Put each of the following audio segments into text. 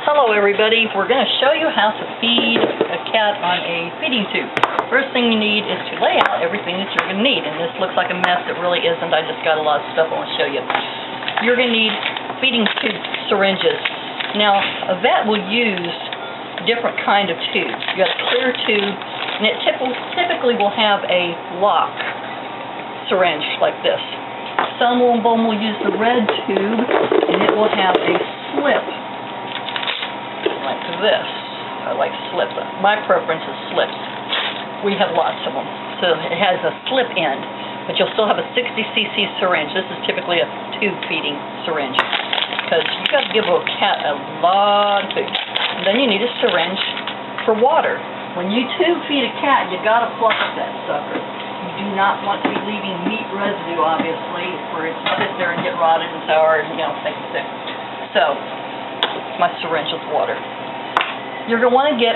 Hello everybody, we're going to show you how to feed a cat on a feeding tube. First thing you need is to lay out everything that you're going to need, and this looks like a mess, it really isn't. I just got a lot of stuff I want to show you. You're going to need feeding tube syringes. Now, a vet will use different kind of tubes. You got a clear tube, and it typically will have a lock syringe like this. Some of them will use the red tube, and it will have a slip like this. I like slip. My preference is slips. We have lots of them. So it has a slip end, but you'll still have a 60 cc syringe. This is typically a tube feeding syringe because you've got to give a cat a lot of food. And then you need a syringe for water. When you tube feed a cat, you got to flush that sucker. You do not want to be leaving meat residue, obviously, for it to sit there and get rotted and sour and, make you sick. So, my syringe with water. You're going to want to get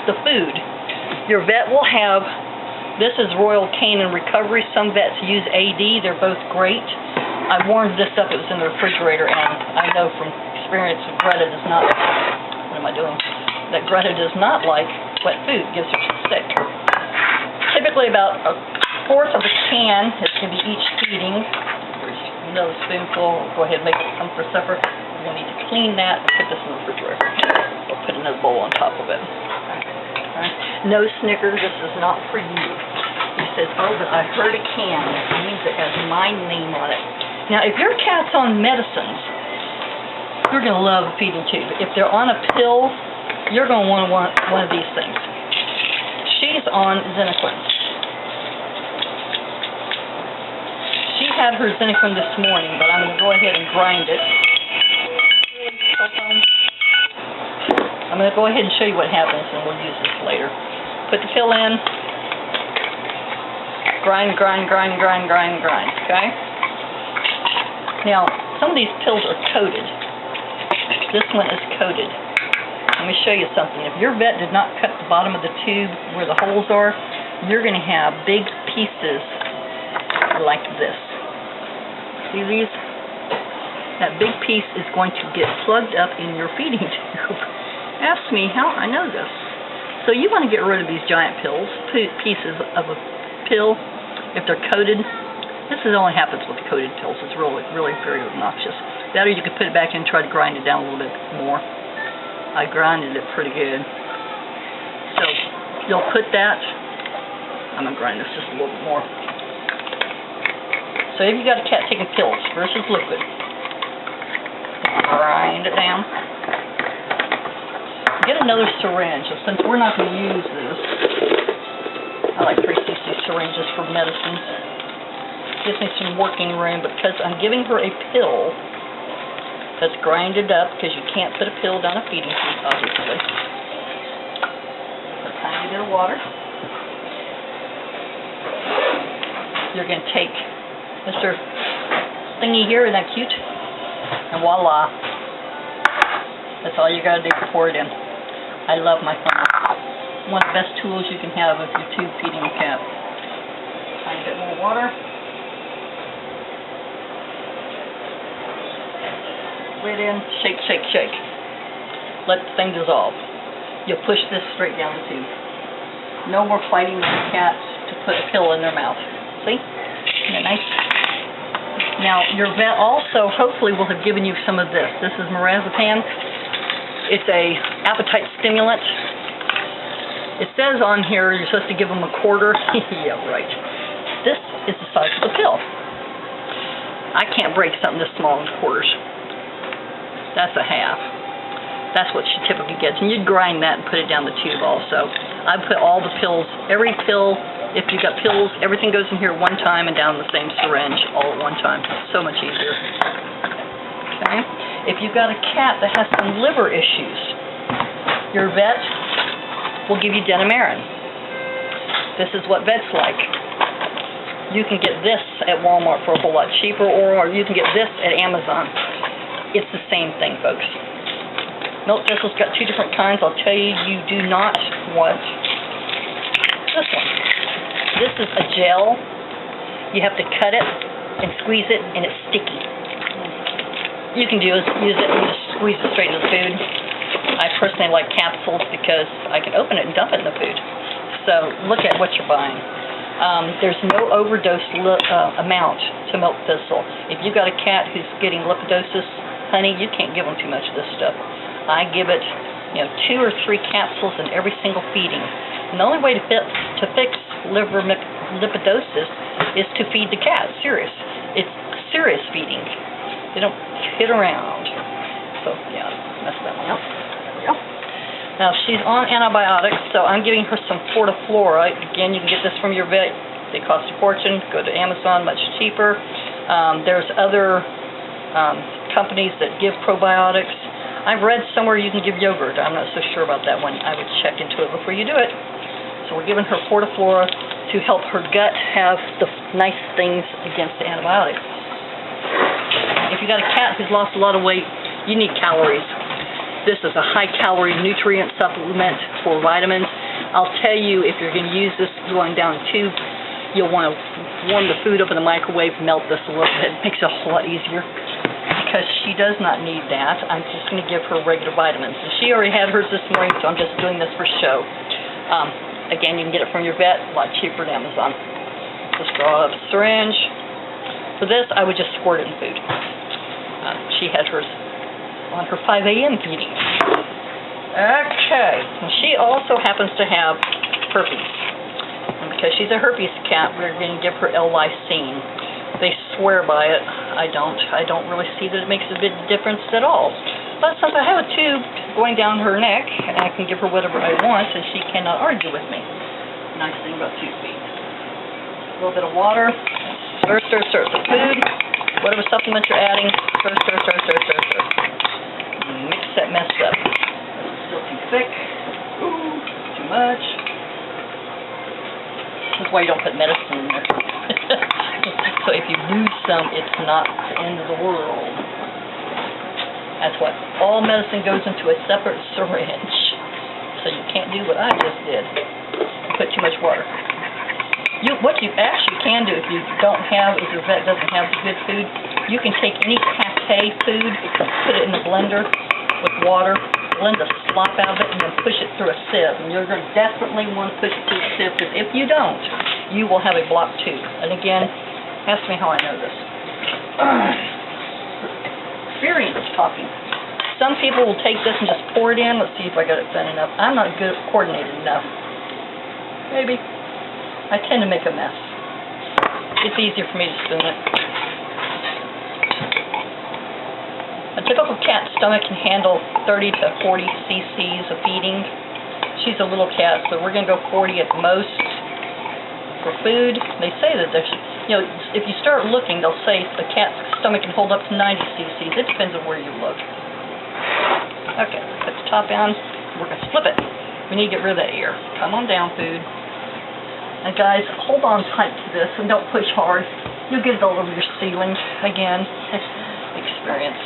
the food. Your vet will have, this is Royal Canin Recovery. Some vets use AD. They're both great. I warmed this up. It was in the refrigerator, and I know from experience that Greta does not, that Greta does not like wet food. It gives her sick. Typically about a fourth of a can is going to be each feeding. There's another spoonful. Go ahead and make it come for supper. You're going to need to clean that and put this in the refrigerator. Or put another bowl on top of it. Okay. No Snickers. This is not for you. He says, oh, but I heard a can. That means it has my name on it. Now, if your cat's on medicines, you're going to love a feeding tube. If they're on a pill, you're going to want one of these things. She's on Xeniquin. She had her Xeniquin this morning, but I'm going to go ahead and grind it. I'm going to go ahead and show you what happens, and we'll use this later. Put the pill in. Grind, okay? Now, some of these pills are coated. This one is coated. Let me show you something. If your vet did not cut the bottom of the tube where the holes are, you're going to have big pieces like this. See these? That big piece is going to get plugged up in your feeding tube. Ask me how I know this. So you want to get rid of these giant pieces of a pill if they're coated. This only happens with the coated pills. It's really very obnoxious. That or you could put it back in and try to grind it down a little bit more. I grinded it pretty good. So you'll put that. I'm going to grind this just a little bit more. So if you got a cat taking pills versus liquid, grind it down. Get another syringe. So since we're not going to use this, I like 3 cc syringes for medicines. Gives me some working room, but because I'm giving her a pill that's grinded up, because you can't put a pill down a feeding tube, obviously. A tiny bit of water. You're going to take Mr. Thingy here, isn't that cute? And voila. That's all you got to do to pour it in. I love my phone. One of the best tools you can have if you're tube feeding a cat. Tiny bit more water. Lid in, shake. Let the thing dissolve. You'll push this straight down the tube. No more fighting with the cats to put a pill in their mouth. See? Isn't that nice? Now, your vet also hopefully will have given you some of this. This is Mirazepam. It's a appetite stimulant. It says on here you're supposed to give them a quarter. Yeah, right. This is the size of the pill. I can't break something this small into quarters. That's a half. That's what she typically gets. And you'd grind that and put it down the tube also. I put all the pills, every pill, if you got pills, everything goes in here one time and down the same syringe all at one time. So much easier. Okay? If you've got a cat that has some liver issues, your vet will give you Denamarin. This is what vets like. You can get this at Walmart for a whole lot cheaper, or you can get this at Amazon. It's the same thing, folks. Milk Thistle's got 2 different kinds. I'll tell you, you do not want this one. This is a gel. You have to cut it and squeeze it, and it's sticky. You can use it and just squeeze it straight into the food. I personally like capsules because I can open it and dump it in the food. So look at what you're buying. There's no overdose amount to milk thistle. If you've got a cat who's getting lipidosis, honey, you can't give them too much of this stuff. I give it, 2 or 3 capsules in every single feeding. And the only way to fix liver lipidosis is to feed the cat. Serious. It's serious feeding. They don't hit around. So, yeah, mess that one up. There we go. Now, she's on antibiotics, so I'm giving her some Fortiflora. Again, you can get this from your vet. They cost a fortune. Go to Amazon, much cheaper. There's other companies that give probiotics. I've read somewhere you can give yogurt. I'm not so sure about that one. I would check into it before you do it. So we're giving her Fortiflora to help her gut have the nice things against the antibiotics. If you've got a cat who's lost a lot of weight, you need calories. This is a high-calorie nutrient supplement for vitamins. I'll tell you, if you're going to use this going down a tube, you'll want to warm the food up in the microwave, melt this a little bit. It makes it a whole lot easier. Because she does not need that, I'm just going to give her regular vitamins. And she already had hers this morning, so I'm just doing this for show. Again, you can get it from your vet, a lot cheaper at Amazon. Just draw up a syringe. For this, I would just squirt it in food. She had hers on her 5 a.m. feeding. Okay. And she also happens to have herpes. And because she's a herpes cat, we're going to give her L-lysine. They swear by it. I don't really see that it makes a big difference at all. But since I have a tube going down her neck, and I can give her whatever I want, and she cannot argue with me. Nice thing about tube feeds. A little bit of water. Stir, stir, stir. The food, whatever supplement you're adding, stir, stir, stir, stir, stir, stir. Mix that mess up. It's still too thick. Ooh, too much. That's why you don't put medicine in there. So if you lose some, it's not the end of the world. That's why all medicine goes into a separate syringe. So you can't do what I just did. Put too much water. What you actually can do if you don't have, if your vet doesn't have good food, you can take any pate food, put it in the blender with water, blend the slop out of it, and then push it through a sieve. And you're going to definitely want to push it through a sieve, because if you don't, you will have a blocked tube. And again, ask me how I know this. Experience talking. Some people will take this and just pour it in. Let's see if I got it thin enough. I'm not good coordinated enough. Maybe. I tend to make a mess. It's easier for me to spoon it. A typical cat stomach can handle 30 to 40 cc's of feeding. She's a little cat, so we're going to go 40 at the most. For food, they say that there's, if you start looking, they'll say the cat's stomach can hold up to 90 cc's. It depends on where you look. Okay, put the top on. We're going to flip it. We need to get rid of that air. Come on down, food. And guys, hold on tight to this and don't push hard. You'll get it all over your ceiling. Again, experience.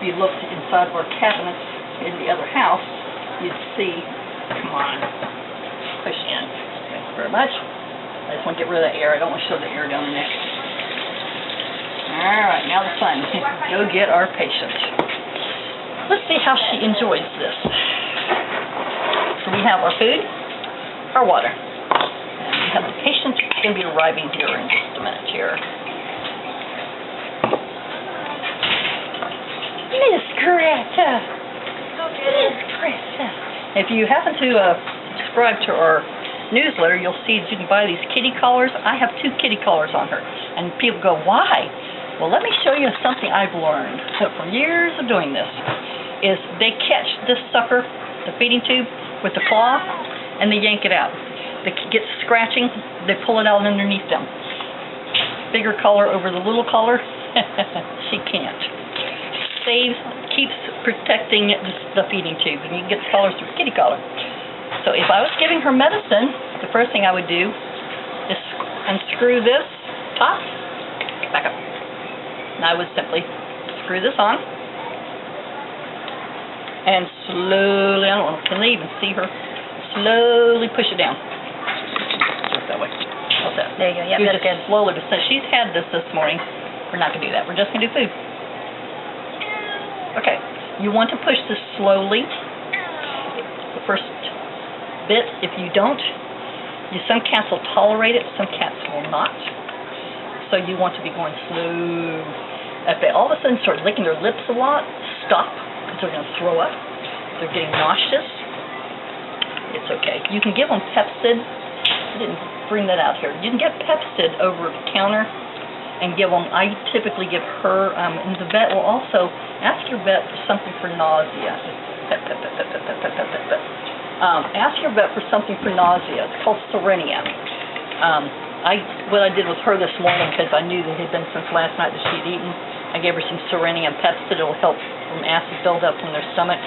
If you looked inside of our cabinets in the other house, you'd see, come on, push in. Thank you very much. I just want to get rid of that air. I don't want to show the air down the neck. Alright, now the fun. Go get our patient. Let's see how she enjoys this. So we have our food, our water. And we have the patient going to be arriving here in just a minute here. Miss Greta. Miss Greta. If you happen to subscribe to our newsletter, you'll see that you can buy these kitty collars. I have 2 kitty collars on her. And people go, why? Well, let me show you something I've learned from years of doing this. Is they catch this sucker, the feeding tube, with the claw, and they yank it out. They get scratching, they pull it out underneath them. Bigger collar over the little collar, she can't. Keeps protecting the feeding tube, and you can get the collars through kitty collar. So if I was giving her medicine, the first thing I would do is unscrew this top, back up. And I would simply screw this on, and slowly, I don't know, can they even see her? Slowly push it down. Just that way. How's that? There you go. Yep, that's good. Slowly, but since she's had this morning, we're not going to do that. We're just going to do food. Okay. You want to push this slowly. The first bit, if you don't, some cats will tolerate it, some cats will not. So you want to be going slow. If they all of a sudden start licking their lips a lot, stop, because they're going to throw up. If they're getting nauseous, it's okay. You can give them Pepsid. I didn't bring that out here. You can get Pepsid over the counter and give them. I typically give her, and the vet will also ask your vet for something for nausea. Ask your vet for something for nausea. It's called Serenia. What I did with her this morning, because I knew that it had been since last night that she had eaten, I gave her some Serenia and Pepsid. It will help from acid buildup in their stomach.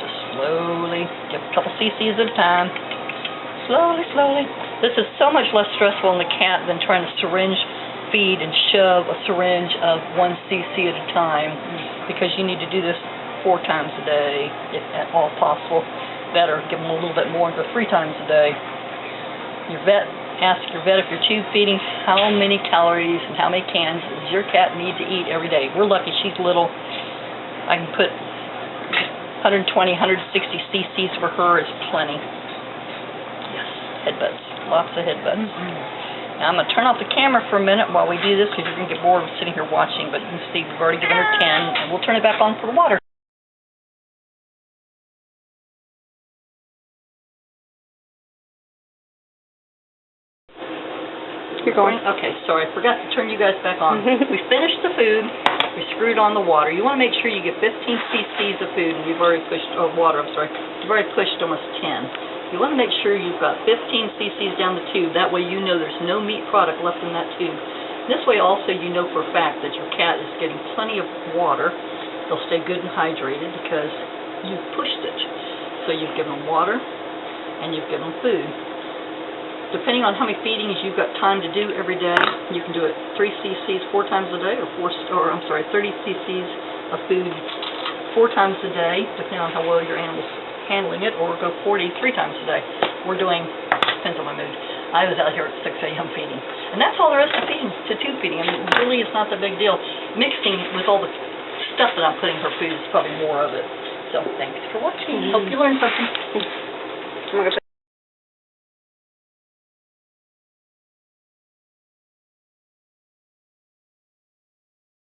Just slowly, give a couple cc's at a time. Slowly, slowly. This is so much less stressful on the cat than trying to syringe feed and shove a syringe of 1 cc at a time, because you need to do this 4 times a day, if at all possible. Better give them a little bit more and go 3 times a day. Ask your vet if you're tube feeding how many calories and how many cans does your cat need to eat every day. We're lucky she's little. I can put 120, 160 cc's for her is plenty. Yes, headbutts, lots of headbutts. Now I'm going to turn off the camera for a minute while we do this, because you're going to get bored of sitting here watching, but you can see we've already given her 10, and we'll turn it back on for the water. Keep going. Okay, sorry, I forgot to turn you guys back on. We finished the food, we screwed on the water. You want to make sure you get 15 cc's of food, and you've already pushed, water, I'm sorry, you've already pushed almost 10. You want to make sure you've got 15 cc's down the tube. That way you know there's no meat product left in that tube. This way also you know for a fact that your cat is getting plenty of water. They'll stay good and hydrated because you've pushed it. So you've given them water and you've given them food. Depending on how many feedings you've got time to do every day, you can do it 3 cc's 4 times a day, or 30 cc's of food 4 times a day, depending on how well your animal's handling it, or go 40 3 times a day. We're doing, depends on my mood. I was out here at 6 a.m. feeding. And that's all there is to feeding, to tube feeding. I mean, really it's not that big deal. Mixing with all the stuff that I'm putting in her food is probably more of it. So thanks for watching. Hope you learned something.